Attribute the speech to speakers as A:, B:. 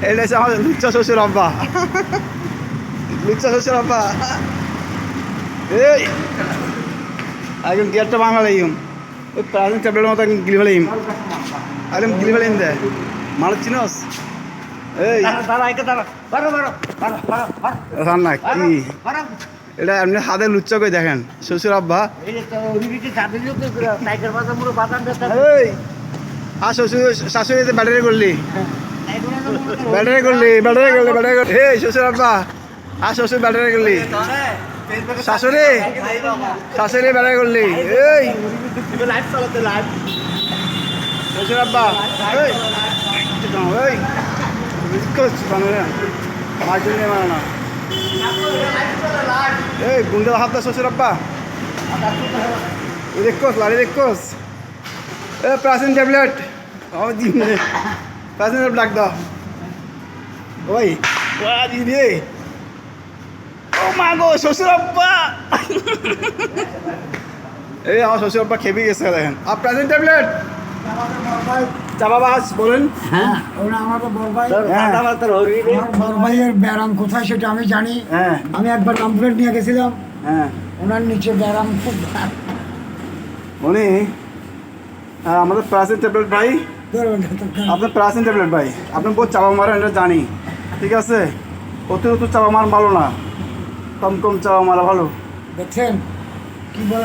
A: এটা হচ্ছে আমার লুচ্চা শ্বশুর আব্বা, লুচ্চা শ্বশুর আব্বা। এই একদম গিয়ারটা বাঙালিম ওই প্রাচীন ট্যাবলেটের মতো একদম গিলি ফেলিম, একদম গিলি ফেলিম দে মানুষ চিনস। এই না কি এটা এমনি হাতে লুচ্চা করে দেখেন শ্বশুর আব্বা। এই আর শ্বশুর শাশুড়ি ব্যাটারি করলি, ব্যাটারি করলি, ব্যাটারি করলি, ব্যাটারি করলি। এই শ্বশুর আব্বা আর শ্বশুর ব্যাটারি করলি, শাশুড়ি শাশুড়ি ব্যাটারি করলি। এই শ্বশুর আব্বা এই মার্জিন নিয়ে মারা না। এই গুন্ডা হাত দা শ্বশুর আব্বা দেখোস লাড়ি দেখোস। এ প্রাচীন ট্যাবলেট প্রাচীন ট্যাবলেট ডাক দাও ওই দিদি। ও মা গো শ্বশুর আব্বা, এই আমার শ্বশুর আব্বা খেপে গেছে দেখেন। আর প্রাচীন ট্যাবলেট চাবাবাস বলেন।
B: হ্যাঁ ওরা আমার বড় ভাই, আমার বড় ভাইয়ের ব্যারাম কোথায় সেটা আমি জানি।
A: হ্যাঁ
B: আমি একবার নামপ্লেট নিয়ে গেছিলাম,
A: হ্যাঁ
B: ওনার নিচে ব্যারাম খুব
A: উনি আমাদের প্রাচীন ট্যাবলেট ভাই, আপনার প্রাচীন ট্যাবলেট ভাই আপনার বহুত চাপা মারা এটা জানি, ঠিক আছে? অতিরিক্ত চাপা মার ভালো না, কম কম চাপা মারা ভালো।
B: দেখছেন কি বলে।